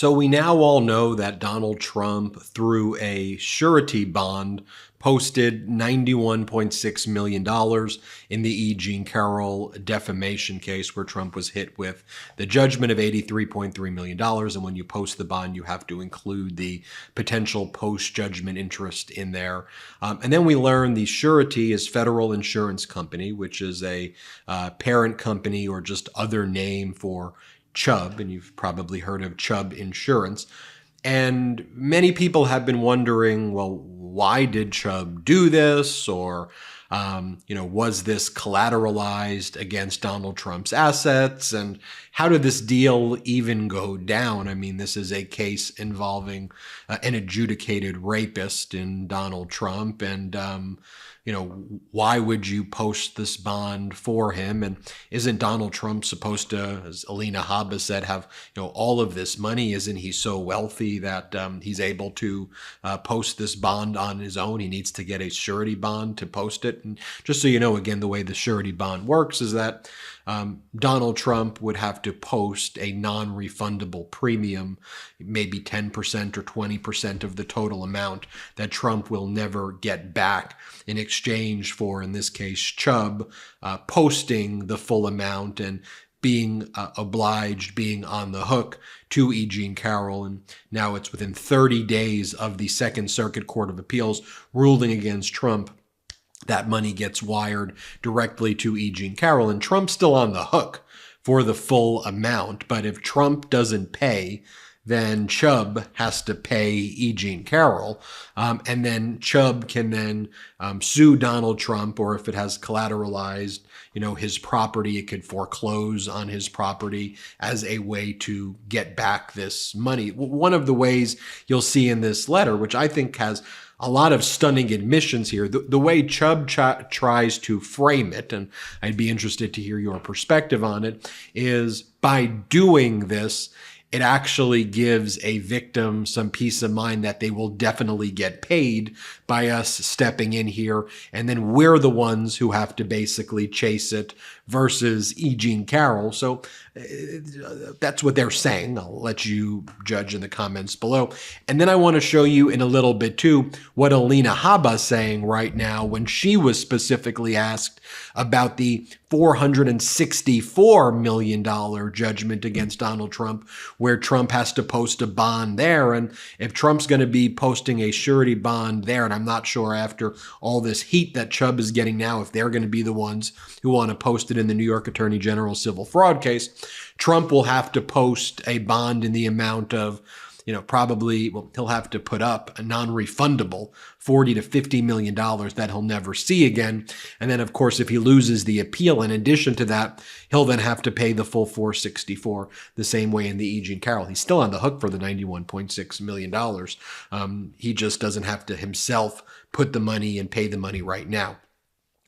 So we now all know that Donald Trump, through a surety bond, posted $91.6 million in the E Jean Carroll defamation case, where Trump was hit with the judgment of $83.3 million. And when you post the bond, you have to include the potential post-judgment interest in there. And then we learn the surety is Federal Insurance Company, which is a parent company or just other name for Chubb, and you've probably heard of Chubb Insurance. And many people have been wondering, well, why did Chubb do this? Or, was this collateralized against Donald Trump's assets? And how did this deal even go down? I mean, this is a case involving an adjudicated rapist in Donald Trump. And, why would you post this bond for him? And isn't Donald Trump supposed to, as Alina Habba said, have all of this money? Isn't he so wealthy that he's able to post this bond on his own? He needs to get a surety bond to post it. And just so you know, again, the way the surety bond works is that Donald Trump would have to post a non-refundable premium, maybe 10% or 20% of the total amount that Trump will never get back, in exchange for, in this case, Chubb posting the full amount and being obliged, being on the hook to E Jean Carroll. And now it's within 30 days of the Second Circuit Court of Appeals ruling against Trump, that money gets wired directly to E Jean Carroll, and Trump's still on the hook for the full amount. But if Trump doesn't pay, then Chubb has to pay E Jean Carroll, and then Chubb can then sue Donald Trump, or if it has collateralized, his property, it could foreclose on his property as a way to get back this money. One of the ways you'll see in this letter, which I think has a lot of stunning admissions here, the way Chubb tries to frame it, and I'd be interested to hear your perspective on it, is by doing this, it actually gives a victim some peace of mind that they will definitely get paid by us stepping in here, and then we're the ones who have to basically chase it versus E Jean Carroll. So that's what they're saying. I'll let you judge in the comments below. And then I want to show you in a little bit too what Alina Habba is saying right now when she was specifically asked about the $464 million judgment against Donald Trump, where Trump has to post a bond there. And if Trump's going to be posting a surety bond there, and I'm not sure after all this heat that Chubb is getting now, if they're going to be the ones who want to post it in the New York Attorney General's civil fraud case, Trump will have to post a bond in the amount of, he'll have to put up a non-refundable $40 to $50 million that he'll never see again. And then, of course, if he loses the appeal, in addition to that, he'll then have to pay the full $464 the same way in the E Jean Carroll. He's still on the hook for the $91.6 million. He just doesn't have to himself put the money and pay the money right now.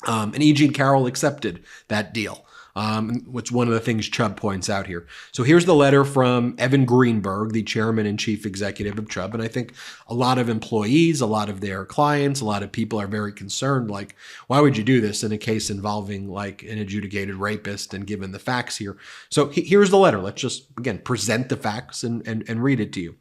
And E Jean Carroll accepted that deal. What's one of the things Chubb points out here. So here's the letter from Evan Greenberg, the chairman and chief executive of Chubb. And I think a lot of employees, a lot of their clients, a lot of people are very concerned, like, why would you do this in a case involving like an adjudicated rapist, and given the facts here? So here's the letter. Let's just, again, present the facts and read it to you.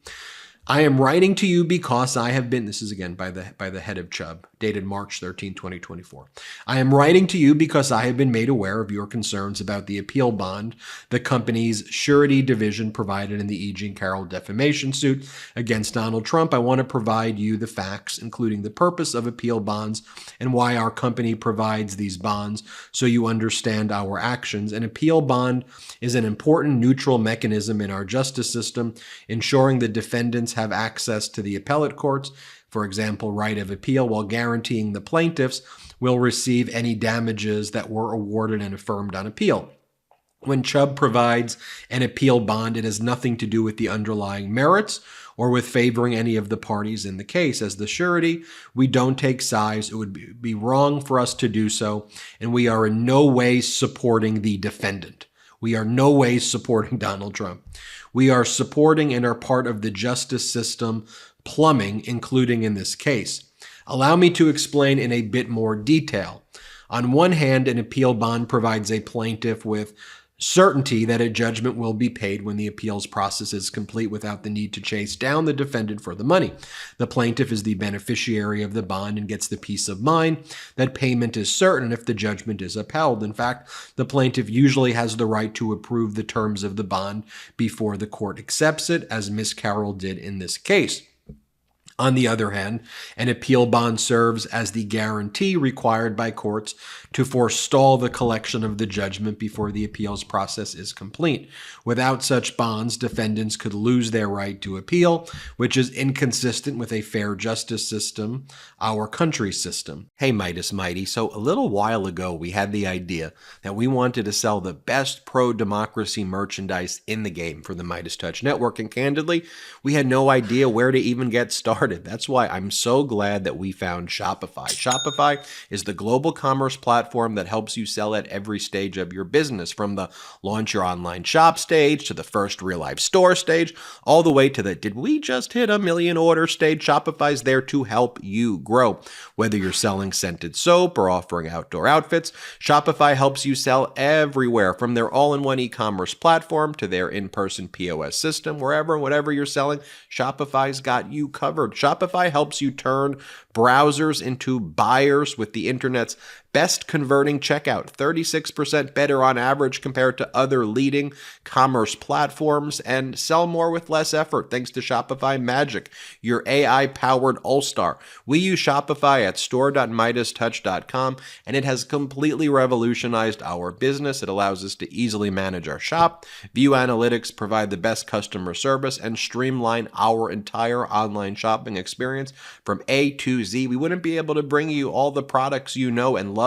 I am writing to you because I have been, this is again by the head of Chubb, dated March 13, 2024. I am writing to you because I have been made aware of your concerns about the appeal bond the company's surety division provided in the E Jean Carroll defamation suit against Donald Trump. I want to provide you the facts, including the purpose of appeal bonds and why our company provides these bonds, so you understand our actions. An appeal bond is an important neutral mechanism in our justice system, ensuring the defendants have access to the appellate courts, for example, right of appeal, while guaranteeing the plaintiffs will receive any damages that were awarded and affirmed on appeal. When Chubb provides an appeal bond, it has nothing to do with the underlying merits or with favoring any of the parties in the case. As the surety, we don't take sides. It would be wrong for us to do so, and we are in no way supporting the defendant. We are no way supporting Donald Trump. We are supporting and are part of the justice system plumbing, including in this case. Allow me to explain in a bit more detail. On one hand, an appeal bond provides a plaintiff with certainty that a judgment will be paid when the appeals process is complete without the need to chase down the defendant for the money. The plaintiff is the beneficiary of the bond and gets the peace of mind that payment is certain if the judgment is upheld. In fact, the plaintiff usually has the right to approve the terms of the bond before the court accepts it, as Ms. Carroll did in this case. On the other hand, an appeal bond serves as the guarantee required by courts to forestall the collection of the judgment before the appeals process is complete. Without such bonds, defendants could lose their right to appeal, which is inconsistent with a fair justice system, our country's system. Hey, Meidas Mighty. So a little while ago, we had the idea that we wanted to sell the best pro-democracy merchandise in the game for the MeidasTouch network, and candidly, we had no idea where to even get started. That's why I'm so glad that we found Shopify. Shopify is the global commerce platform that helps you sell at every stage of your business, from the launch your online shop stage to the first real life store stage, all the way to the did we just hit 1 million order stage. Shopify's there to help you grow. Whether you're selling scented soap or offering outdoor outfits, Shopify helps you sell everywhere, from their all-in-one e-commerce platform to their in-person POS system. Wherever, whatever you're selling, Shopify's got you covered. Shopify helps you turn browsers into buyers with the internet's best converting checkout, 36% better on average compared to other leading commerce platforms, and sell more with less effort thanks to Shopify Magic, your AI-powered all-star. We use Shopify at store.meidastouch.com, and it has completely revolutionized our business. It allows us to easily manage our shop, view analytics, provide the best customer service, and streamline our entire online shopping experience from A to Z. We wouldn't be able to bring you all the products you know and love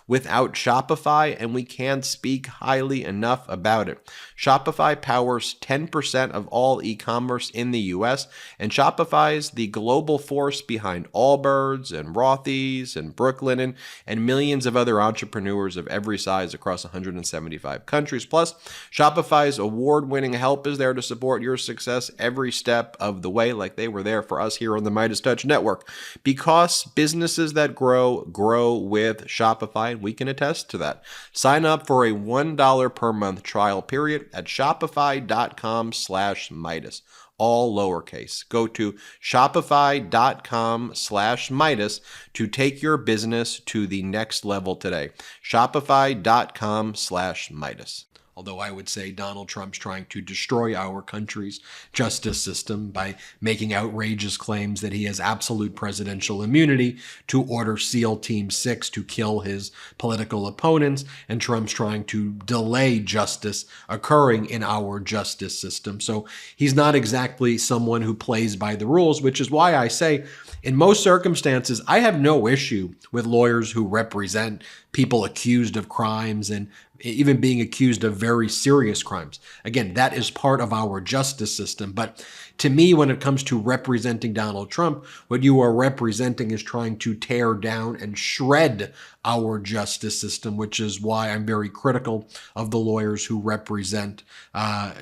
without Shopify, and we can't speak highly enough about it. Shopify powers 10% of all e-commerce in the US, and Shopify is the global force behind Allbirds and Rothy's and Brooklinen and millions of other entrepreneurs of every size across 175 countries. Plus, Shopify's award-winning help is there to support your success every step of the way, like they were there for us here on the MeidasTouch network. Because businesses that grow with Shopify, and we can attest to that. Sign up for a $1 per month trial period at shopify.com/Meidas, all lowercase. Go to shopify.com/Meidas to take your business to the next level today. Shopify.com/Meidas. Although I would say Donald Trump's trying to destroy our country's justice system by making outrageous claims that he has absolute presidential immunity to order SEAL Team 6 to kill his political opponents, and Trump's trying to delay justice occurring in our justice system. So he's not exactly someone who plays by the rules, which is why I say, in most circumstances, I have no issue with lawyers who represent people accused of crimes and even being accused of very serious crimes. Again, that is part of our justice system. But to me, when it comes to representing Donald Trump, what you are representing is trying to tear down and shred our justice system, which is why I'm very critical of the lawyers who represent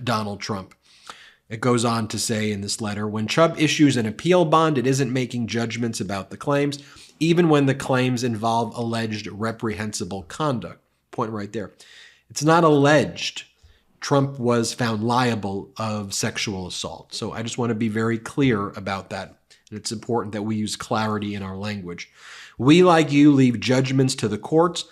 Donald Trump. It goes on to say in this letter, when Chubb issues an appeal bond, it isn't making judgments about the claims, even when the claims involve alleged reprehensible conduct. Point right there. It's not alleged. Trump was found liable of sexual assault. So I just want to be very clear about that. And it's important that we use clarity in our language. We, like you, leave judgments to the courts.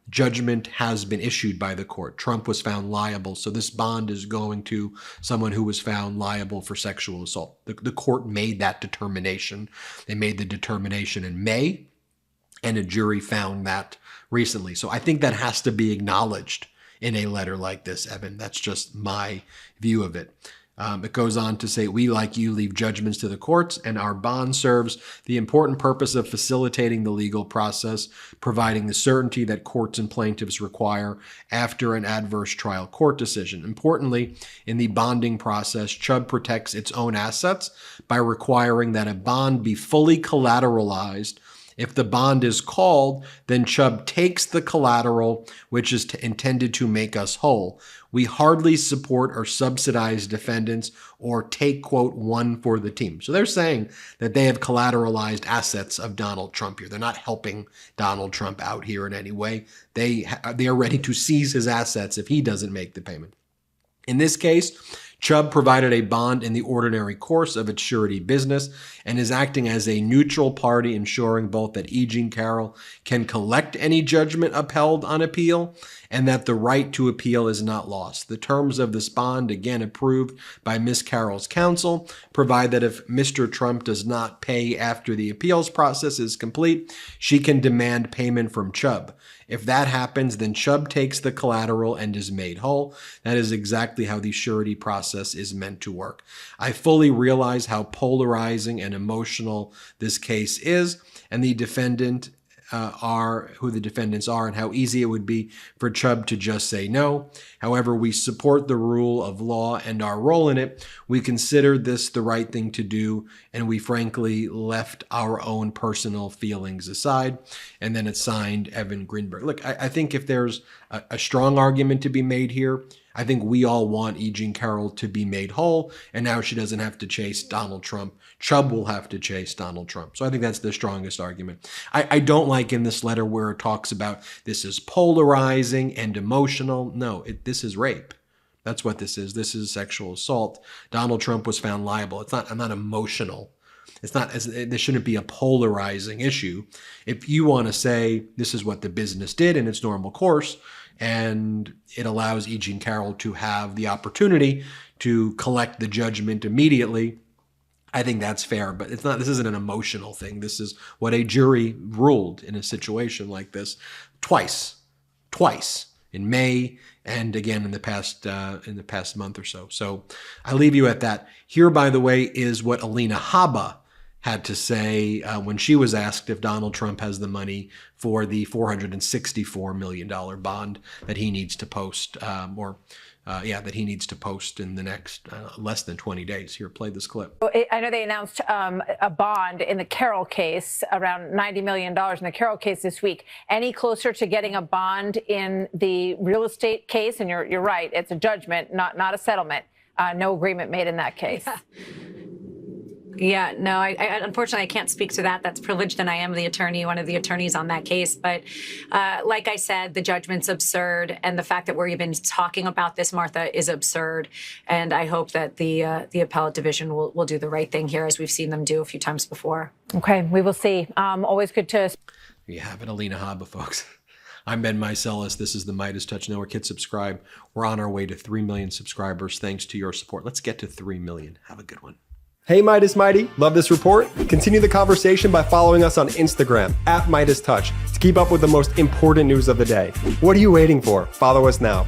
Judgment has been issued by the court. Trump was found liable. So this bond is going to someone who was found liable for sexual assault. The court made that determination. They made the determination in May, and a jury found that recently. So I think that has to be acknowledged in a letter like this, Evan. That's just my view of it. It goes on to say, we, like you, leave judgments to the courts, and our bond serves the important purpose of facilitating the legal process, providing the certainty that courts and plaintiffs require after an adverse trial court decision. Importantly, in the bonding process, Chubb protects its own assets by requiring that a bond be fully collateralized If the bond is called, then Chubb takes the collateral, which is intended to make us whole. We hardly support or subsidize defendants or take, quote, one for the team. So they're saying that they have collateralized assets of Donald Trump here. They're not helping Donald Trump out here in any way. They are ready to seize his assets if he doesn't make the payment. In this case, Chubb provided a bond in the ordinary course of its surety business and is acting as a neutral party, ensuring both that E Jean Carroll can collect any judgment upheld on appeal and that the right to appeal is not lost. The terms of this bond, again approved by Ms. Carroll's counsel, provide that if Mr. Trump does not pay after the appeals process is complete, she can demand payment from Chubb. If that happens, then Chubb takes the collateral and is made whole. That is exactly how the surety process is meant to work. I fully realize how polarizing and emotional this case is, and the defendants are and how easy it would be for Chubb to just say no. However, we support the rule of law and our role in it. We considered this the right thing to do, and we frankly left our own personal feelings aside. And then it's signed Evan Greenberg. Look, I think if there's a strong argument to be made here, I think we all want E Jean Carroll to be made whole, and now she doesn't have to chase Donald Trump. Chubb will have to chase Donald Trump. So I think that's the strongest argument. I don't like in this letter where it talks about this is polarizing and emotional. No, this is rape. That's what this is. This is sexual assault. Donald Trump was found liable. I'm not emotional. This shouldn't be a polarizing issue. If you want to say this is what the business did in its normal course, and it allows E Jean Carroll to have the opportunity to collect the judgment immediately, I think that's fair. But this isn't an emotional thing. This is what a jury ruled in a situation like this twice in May and again in the past month or so. So I leave you at that. Here, by the way, is what Alina Habba had to say when she was asked if Donald Trump has the money for the $464 million bond that he needs to post, that he needs to post in the next less than 20 days. Here, play this clip. I know they announced a bond in the Carroll case, around $90 million in the Carroll case this week. Any closer to getting a bond in the real estate case? And you're right, it's a judgment, not a settlement. No agreement made in that case. Yeah, no, I unfortunately, I can't speak to that. That's privileged, and I am the attorney, one of the attorneys on that case. But like I said, the judgment's absurd, and the fact that we're even talking about this, Martha, is absurd. And I hope that the appellate division will do the right thing here, as we've seen them do a few times before. Okay, we will see. Always good to... There you have it, Alina Habba, folks. I'm Ben Meiselas. This is the MeidasTouch Network. Hit subscribe. We're on our way to 3 million subscribers thanks to your support. Let's get to 3 million. Have a good one. Hey Meidas Mighty, love this report? Continue the conversation by following us on Instagram @MeidasTouch to keep up with the most important news of the day. What are you waiting for? Follow us now.